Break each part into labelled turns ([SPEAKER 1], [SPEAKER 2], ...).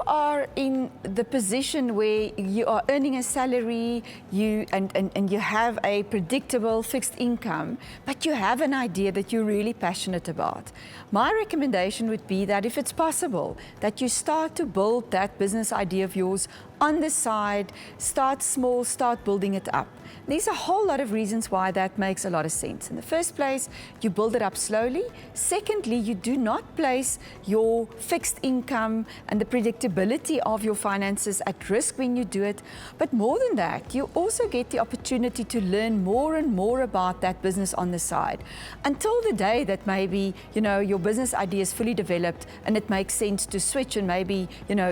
[SPEAKER 1] are in the position where you are earning a salary, and you have a predictable fixed income, but you have an idea that you're really passionate about, my recommendation would be that if it's possible, that you start to build that business idea of yours on the side, start small, start building it up. There's a whole lot of reasons why that makes a lot of sense. In the first place, you build it up slowly. Secondly, you do not place your fixed income and the predictability of your finances at risk when you do it. But more than that, you also get the opportunity to learn more and more about that business on the side, until the day that maybe, your business idea is fully developed and it makes sense to switch and maybe,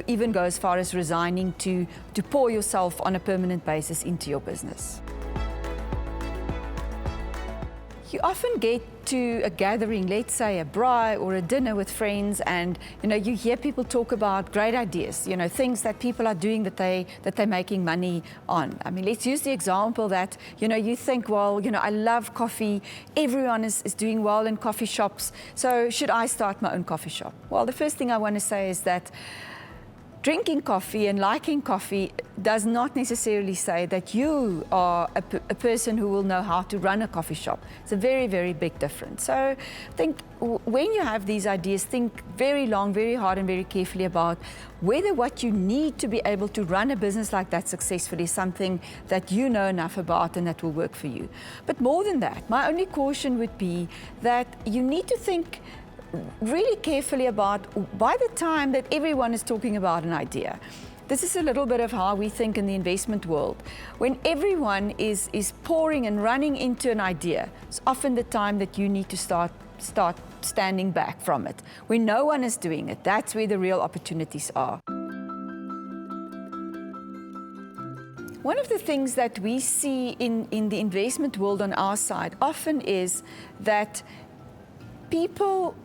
[SPEAKER 1] even go as far as resigning to pour yourself on a permanent basis into your business. You often get to a gathering, let's say a braai or a dinner with friends, and you hear people talk about great ideas, things that people are doing that they're making money on. I mean, let's use the example that you think, well, I love coffee, everyone is doing well in coffee shops, so should I start my own coffee shop? Well, the first thing I want to say is that drinking coffee and liking coffee does not necessarily say that you are a person who will know how to run a coffee shop. It's a very, very big difference. So I think when you have these ideas, think very long, very hard and very carefully about whether what you need to be able to run a business like that successfully is something that you know enough about and that will work for you. But more than that, my only caution would be that you need to think really carefully about, by the time that everyone is talking about an idea, this is a little bit of how we think in the investment world. When everyone is pouring and running into an idea, it's often the time that you need to start standing back from it. When no one is doing it, that's where the real opportunities are. One of the things that we see in the investment world on our side often is that people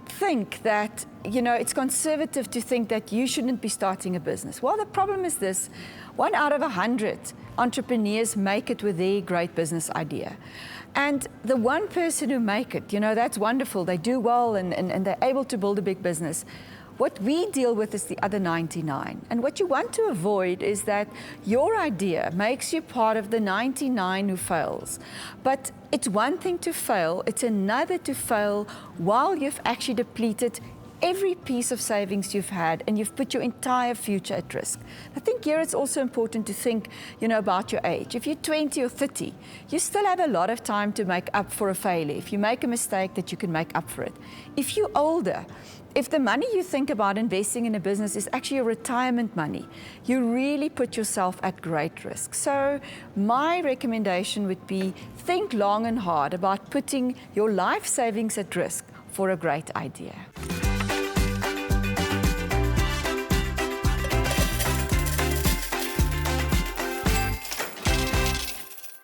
[SPEAKER 1] think that, it's conservative to think that you shouldn't be starting a business. Well, the problem is this: 1 out of 100 entrepreneurs make it with their great business idea. And the one person who make it, that's wonderful. They do well and they're able to build a big business. What we deal with is the other 99. And what you want to avoid is that your idea makes you part of the 99 who fails. But it's one thing to fail, it's another to fail while you've actually depleted every piece of savings you've had and you've put your entire future at risk. I think here it's also important to think, about your age. If you're 20 or 30, you still have a lot of time to make up for a failure. If you make a mistake, that you can make up for it. If you're older, if the money you think about investing in a business is actually your retirement money, you really put yourself at great risk. So my recommendation would be, think long and hard about putting your life savings at risk for a great idea.